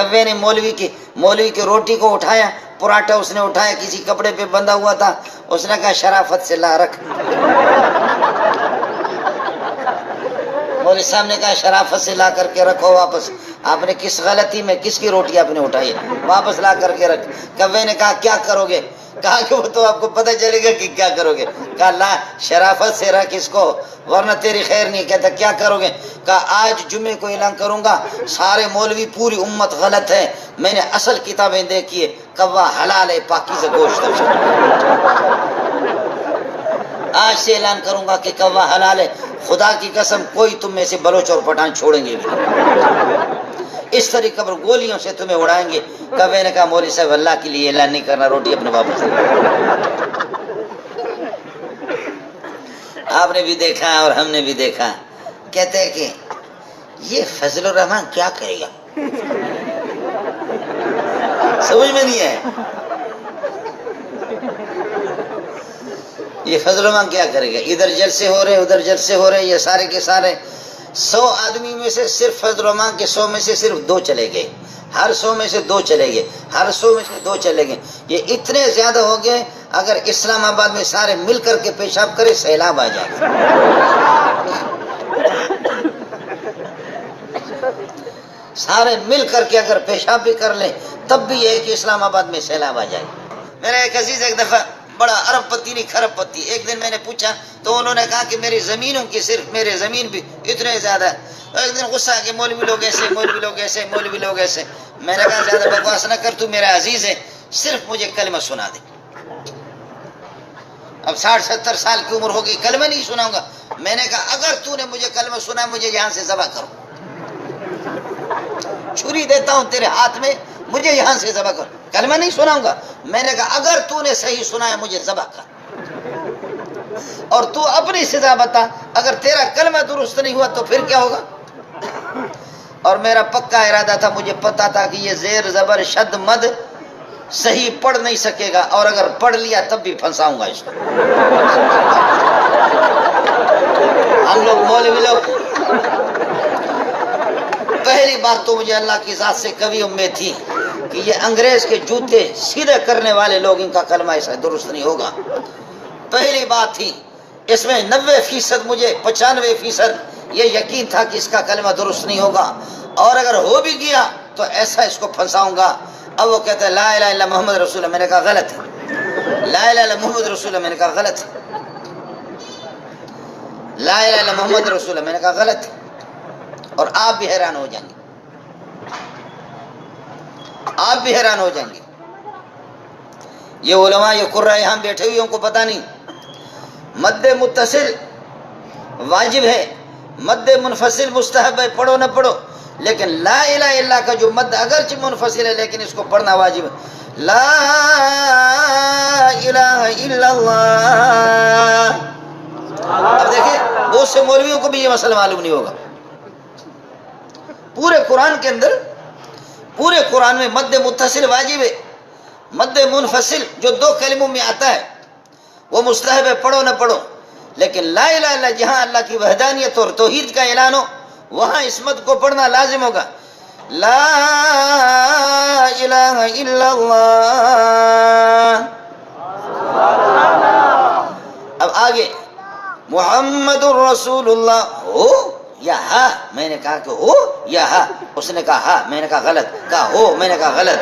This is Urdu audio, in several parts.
کبے نے مولوی کی روٹی کو اٹھایا، پراٹھا اس نے اٹھایا، کسی کپڑے پہ بندھا ہوا تھا، اس نے کہا شرافت سے لا رکھ۔ مولوی صاحب نے کہا شرافت سے لا کر کے رکھو واپس، آپ نے کس غلطی میں کس کی روٹی آپ نے اٹھائی، واپس لا کر کے رکھ۔ کبے نے کہا کیا کرو گے؟ کہا کہ وہ تو آپ کو پتہ چلے گا کہ کیا کرو گے۔ کہا لا شرافت سے رکھ اس کو ورنہ تیری خیر نہیں۔ کہتا کیا کرو گے؟ کہا آج جمعے کو اعلان کروں گا سارے مولوی پوری امت غلط ہے، میں نے اصل کتابیں دیکھی ہے، کوا حلال ہے، پاکیزہ گوشت ہے۔ آج سے اعلان کروں گا کہ کوا حلال ہے، خدا کی قسم کوئی تم میں سے بلوچ اور پٹھان چھوڑیں گے بھی نہیں، اس طریقے پر گولیوں سے تمہیں اڑائیں گے۔ کبے نے کہا مولوی صاحب اللہ کے لیے اعلان نہیں کرنا، روٹی اپنے واپس۔ آپ نے بھی دیکھا اور ہم نے بھی دیکھا، کہتے ہیں کہ یہ فضل الرحمان کیا کرے گا، سمجھ میں نہیں ہے یہ فضل الرحمان کیا کرے گا۔ ادھر جلسے ہو رہے ادھر جلسے ہو رہے، یہ سارے کے سارے 100 آدمی میں سے صرف فضل الرحمان کے 100 میں سے صرف 2 چلے گئے، ہر 100 میں سے 2 چلے گئے، ہر 100 میں سے 2 چلے گئے، یہ اتنے زیادہ ہو گئے اگر اسلام آباد میں سارے مل کر کے پیشاب کرے سیلاب آ جائے، سارے مل کر کے اگر پیشاب بھی کر لیں تب بھی یہ ہے کہ اسلام آباد میں سیلاب آ جائے۔ میرا ایک عزیز ایک دفعہ بڑا ارب پتی نہیں خرب پتی، ایک دن میں نے پوچھا تو انہوں نے کہا کہ میری زمینوں کی صرف میرے زمین بھی اتنے زیادہ ہے۔ ایک دن غصہ ہے کہ مولوی لوگ ایسے مولوی لوگ ایسے مولوی لوگ ایسے۔ میں نے کہا زیادہ بکواس نہ کر، تو میرا عزیز ہے، صرف مجھے کلمہ سنا دے۔ اب 60-70 سال کی عمر ہوگی، کلمہ نہیں سناؤں گا۔ میں نے کہا اگر تو نے مجھے کلمہ سنا مجھے یہاں سے ذبح کرو، چھری دیتا ہوں تیرے ہاتھ میں، مجھے یہاں سے ذبح کر، کلمہ نہیں سناؤں گا۔ میں نے کہا اگر تو نے صحیح سنا ہے مجھے ذبح کر، اور تو اپنی سزا بتا، اگر تیرا کلمہ درست نہیں ہوا تو پھر کیا ہوگا؟ اور میرا پکا ارادہ تھا، مجھے پتا تھا کہ یہ زیر زبر شد مد صحیح پڑھ نہیں سکے گا، اور اگر پڑھ لیا تب بھی پھنساؤں گا اس کو۔ ہم لوگ مولوی لوگ، پہلی بات تو مجھے اللہ کی ذات سے کبھی امید تھی کہ یہ انگریز کے جوتے سیدھے کرنے والے لوگ ان کا کلمہ ایسا درست نہیں ہوگا، پہلی بات تھی۔ اس میں 90% مجھے 95% یہ یقین تھا کہ اس کا کلمہ درست نہیں ہوگا، اور اگر ہو بھی گیا تو ایسا اس کو پھنساؤں گا۔ اب وہ کہتے ہیں لا الہ الا محمد رسول اللہ، میں نے کہا غلط ہے، لا الہ الا محمد رسول اللہ، میں نے کہا غلط ہے، لا الہ الا محمد رسول اللہ، میں نے کہا غلط ہے، اور آپ بھی حیران ہو جائیں گے، آپ بھی حیران ہو جائیں گے۔ یہ علماء یہ قرہ یہاں بیٹھے ہوئے ان کو پتہ نہیں، مد متصل واجب ہے، مد منفصل مستحب ہے، پڑھو نہ پڑھو، لیکن لا الہ الا اللہ کا جو مد اگرچہ منفصل ہے لیکن اس کو پڑھنا واجب ہے۔ لا الہ الا اللہ۔ اب دیکھیں بہت سے مولویوں کو بھی یہ مسئلہ معلوم نہیں ہوگا۔ پورے قرآن کے اندر، پورے قرآن میں مد متصل واجب ہے، مد منفصل جو 2 کلموں میں آتا ہے وہ مستحب ہے، پڑھو نہ پڑھو، لیکن لا الہ الا اللہ جہاں اللہ کی وحدانیت اور توحید کا اعلان ہو وہاں اس مد کو پڑھنا لازم ہوگا۔ لا الہ الا اللہ۔ اب آگے محمد الرسول اللہ ہو یا ہا، میں نے کہا کہ ہو یا ہا، اس نے کہا ہا، میں نے کہا غلط، کہا ہو، میں نے کہا غلط۔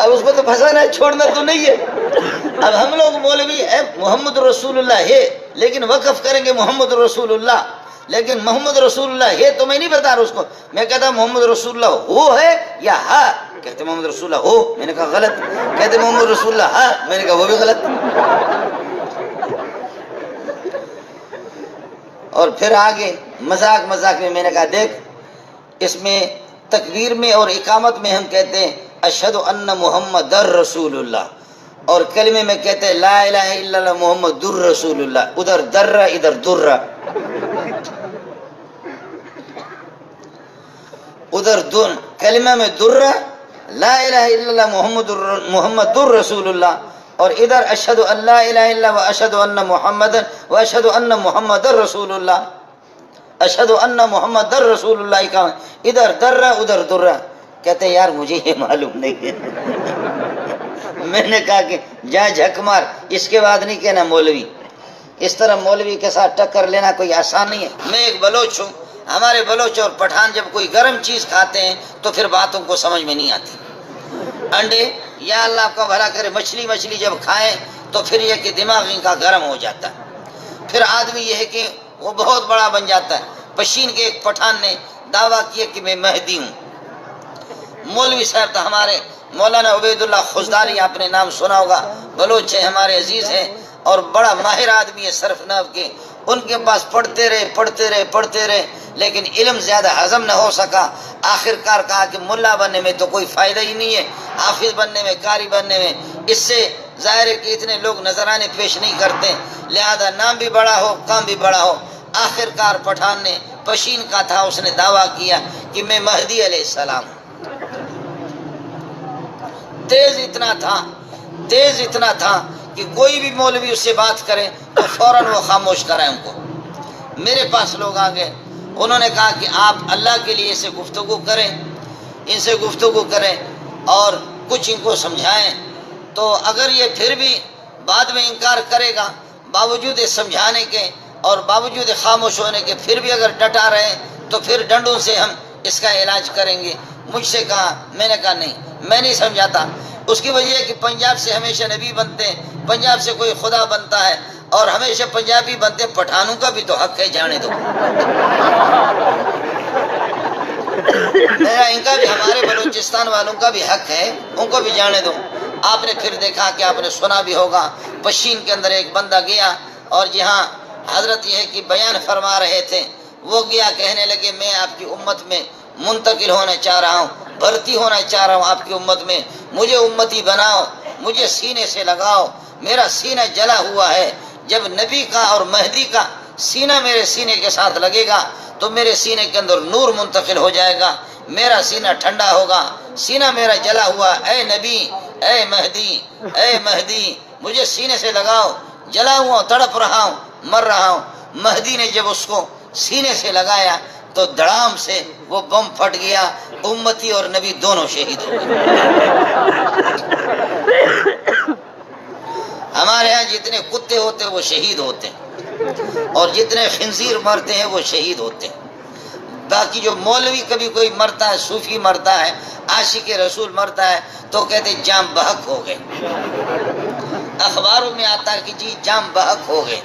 اب اس کو تو پھنسانا ہے، چھوڑنا تو نہیں ہے۔ اب ہم لوگ مولوی ہے محمد رسول اللہ ہے لیکن وقف کریں گے محمد رسول اللہ، لیکن محمد رسول اللہ ہے تو میں نہیں بتا رہا اس کو، میں کہتا محمد رسول اللہ ہو ہے یا ہا، کہتے محمد رسول اللہ ہو، میں نے کہا غلط، کہتے محمد رسول اللہ ہا، میں نے کہا وہ بھی غلط۔ اور پھر آگے مذاق میں میں نے کہا دیکھ، اس میں تکبیر میں اور اقامت میں ہم کہتے ہیں اشہد ان محمد رسول اللہ، اور کلمے میں کہتے ہیں لا الہ الا اللہ محمد الرسول اللہ، ادھر در ادھر در، ادھر دن، کلمہ میں در لا الہ الا اللہ محمد الرسول اللہ، اور ادھر اشہد ان لا الہ الا اللہ و اشہد ان محمد و اشہد ان محمد رسول اللہ۔ اشہد ان محمد در رسول اللہ کا ادھر درہ ادھر درہ. کہتے یار مجھے یہ معلوم نہیں ہے. میں نے کہا کہ جا جھک مار، اس کے بعد نہیں کہنا مولوی. اس طرح مولوی کے ساتھ ٹکر لینا کوئی آسان نہیں ہے. میں ایک بلوچ ہوں، ہمارے بلوچ اور پٹھان جب کوئی گرم چیز کھاتے ہیں تو پھر باتوں کو سمجھ میں نہیں آتی. انڈے یا اللہ آپ کا بھلا کرے مچھلی جب کھائیں تو پھر یہ کہ دماغ ان کا گرم ہو جاتا ہے. پھر آدمی یہ ہے کہ وہ بہت بڑا بن جاتا ہے. پشین کے ایک پٹھان نے دعویٰ کیا کہ میں مہدی ہوں. مولوی صاحب تو ہمارے مولانا عبید اللہ خزداری، آپ نے نام سنا ہوگا، بلوچ ہیں، ہمارے عزیز ہیں اور بڑا ماہر آدمی ہے صرف نحو کے. ان کے پاس پڑھتے رہے لیکن علم زیادہ ہضم نہ ہو سکا. آخر کار کہا کہ ملا بننے میں تو کوئی فائدہ ہی نہیں ہے، حافظ بننے میں، قاری بننے میں، اس سے ظاہر ہے کہ اتنے لوگ نذرانے پیش نہیں کرتے، لہذا نام بھی بڑا ہو کام بھی بڑا ہو. آخر کار پٹھان نے پشین کا تھا، اس نے دعویٰ کیا کہ میں مہدی علیہ السلام. تیز اتنا تھا کہ کوئی بھی مولوی اس سے بات کرے تو فوراً وہ خاموش کرائے. ان کو میرے پاس لوگ آ گئے، انہوں نے کہا کہ آپ اللہ کے لیے ان سے گفتگو کریں اور کچھ ان کو سمجھائیں. تو اگر یہ پھر بھی بعد میں انکار کرے گا، باوجود سمجھانے کے اور باوجود خاموش ہونے کے پھر بھی اگر ڈٹا رہے تو پھر ڈنڈوں سے ہم اس کا علاج کریں گے. مجھ سے کہا، میں نے کہا نہیں، میں نہیں سمجھاتا. اس کی وجہ ہے کہ پنجاب سے ہمیشہ نبی بنتے ہیں، پنجاب سے کوئی خدا بنتا ہے اور ہمیشہ پنجابی بنتے. پٹھانوں کا بھی تو حق ہے، جانے دو. میرا ان کا بھی، ہمارے بلوچستان والوں کا بھی حق ہے، ان کو بھی جانے دو. آپ نے پھر دیکھا کہ آپ نے سنا بھی ہوگا، پشین کے اندر ایک بندہ گیا اور جہاں حضرت یہ ہے کہ بیان فرما رہے تھے، وہ گیا کہنے لگے میں آپ کی امت میں منتقل ہونا چاہ رہا ہوں، بھرتی ہونا چاہ رہا ہوں آپ کی امت میں، مجھے امتی بناؤ، مجھے سینے سے لگاؤ. میرا سینہ جلا ہوا ہے، جب نبی کا اور مہدی کا سینہ میرے سینے کے ساتھ لگے گا تو میرے سینے کے اندر نور منتقل ہو جائے گا، میرا سینہ ٹھنڈا ہوگا. سینہ میرا جلا ہوا، اے نبی، اے مہدی مجھے سینے سے لگاؤ، جلا ہوا تڑپ رہا ہوں، مر رہا ہوں. مہدی نے جب اس کو سینے سے لگایا تو دڑام سے وہ بم پھٹ گیا، امتی اور نبی دونوں شہید ہو گئے. ہمارے ہاں جتنے کتے ہوتے ہیں وہ شہید ہوتے ہیں اور جتنے خنزیر مرتے ہیں وہ شہید ہوتے ہیں. باقی جو مولوی کبھی کوئی مرتا ہے، صوفی مرتا ہے، عاشق رسول مرتا ہے تو کہتے ہیں جام بحق ہو گئے. اخباروں میں آتا ہے کہ جی جام بحق ہو گئے.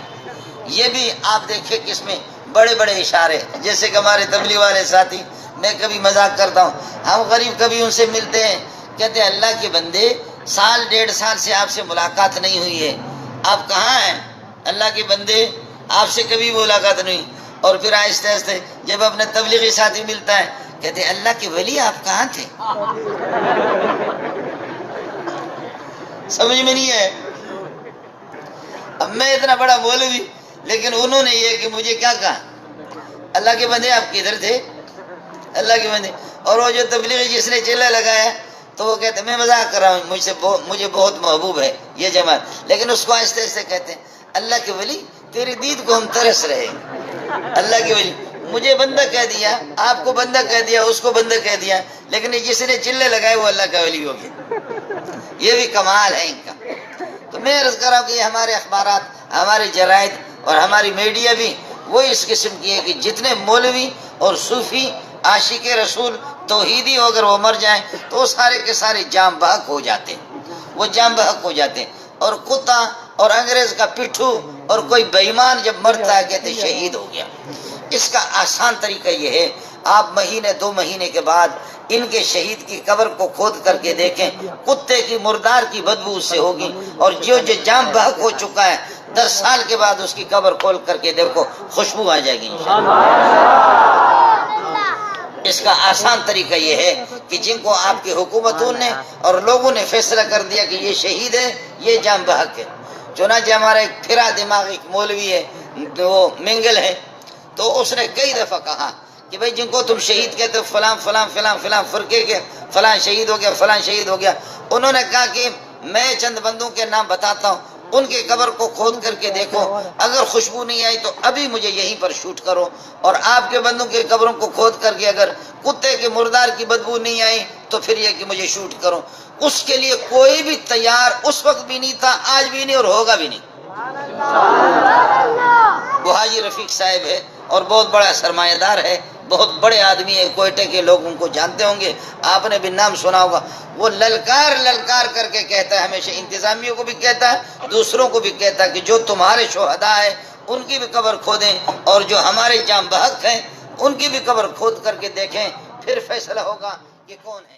یہ بھی آپ دیکھیں کہ اس میں بڑے بڑے اشارے، جیسے کہ ہمارے تبلیغ والے ساتھی، میں کبھی مذاق کرتا ہوں، ہم غریب کبھی ان سے ملتے ہیں، کہتے ہیں اللہ کے بندے سال ڈیڑھ سال سے آپ سے ملاقات نہیں ہوئی ہے، آپ کہاں ہیں؟ اللہ کے بندے آپ سے کبھی ملاقات نہیں. اور پھر آہستہ آہستہ جب اپنے تبلیغی ساتھی ملتا ہے کہتے ہیں اللہ کے ولی آپ کہاں تھے؟ سمجھ میں نہیں ہے. اب میں اتنا بڑا مولوی، لیکن انہوں نے یہ کہ مجھے کیا کہا، اللہ کے بندے آپ کدھر تھے؟ اللہ کے بندے. اور وہ جو تبلیغی جس نے چلہ لگایا تو وہ کہتے ہیں میں مذاق کر رہا ہوں، مجھے بہت محبوب ہے یہ جماعت، لیکن اس کو آہستہ آہستہ کہتے ہیں اللہ کے ولی تیری دید کو ہم ترس رہے ہیں. اللہ کے ولی مجھے بندہ کہہ دیا، آپ کو بندہ کہہ دیا، اس کو بندہ کہہ دیا، لیکن جس نے چلے لگائے وہ اللہ کا ولی ہو گیا. یہ بھی کمال ہے ان کا. تو میں عرض کر رہا ہوں کہ یہ ہمارے اخبارات، ہمارے جرائد اور ہماری میڈیا بھی وہ اس قسم کی ہے کہ جتنے مولوی اور صوفی عاشق رسول توحیدی اگر وہ مر جائیں تو وہ سارے کے سارے جام بحق ہو جاتے ہیں، وہ جام بحق ہو جاتے ہیں. اور کتا اور انگریز کا پٹھو اور کوئی بےایمان جب مرتا ہے کہتے شہید ہو گیا. اس کا آسان طریقہ یہ ہے، آپ مہینے دو مہینے کے بعد ان کے شہید کی قبر کو کھود کر کے دیکھیں، کتے کی مردار کی بدبو اس سے ہوگی، اور جو جام بحق ہو چکا ہے 10 سال کے بعد اس کی قبر کھول کر کے دیکھو خوشبو آ جائے گی انشاءاللہ. اس کا آسان طریقہ یہ ہے کہ جن کو آپ کی حکومتوں نے اور لوگوں نے فیصلہ کر دیا کہ یہ شہید ہے، یہ جام بحق ہے. چنانچہ ہمارا ایک پھرا دماغ ایک مولوی ہے، وہ منگل ہے، تو اس نے کئی دفعہ کہا کہ بھئی جن کو تم شہید کہتے ہو فلاں فلاں فلاں فلاں فرقے کے فلاں شہید ہو گیا، فلاں شہید ہو گیا. انہوں نے کہا کہ میں چند بندوں کے نام بتاتا ہوں، ان کے قبر کو کھود کر کے دیکھو، اگر خوشبو نہیں آئی تو ابھی مجھے یہیں پر شوٹ کرو، اور آپ کے بندوں کے قبروں کو کھود کر کے اگر کتے کے مردار کی بدبو نہیں آئی تو پھر یہ کہ مجھے شوٹ کرو۔ اس کے لیے کوئی بھی تیار اس وقت بھی نہیں تھا، آج بھی نہیں اور ہوگا بھی نہیں۔ وہ حاجی رفیق صاحب ہے اور بہت بڑا سرمایہ دار ہے، بہت بڑے آدمی ہے، کوئٹے کے لوگ ان کو جانتے ہوں گے، آپ نے بھی نام سنا ہوگا۔ وہ للکار للکار کر کے کہتا ہے، ہمیشہ انتظامیوں کو بھی کہتا ہے، دوسروں کو بھی کہتا ہے کہ جو تمہارے شہداء ہیں ان کی بھی قبر کھودیں، اور جو ہمارے جاں بحق ہیں ان کی بھی قبر کھود کر کے دیکھیں، پھر فیصلہ ہوگا کہ کون ہے۔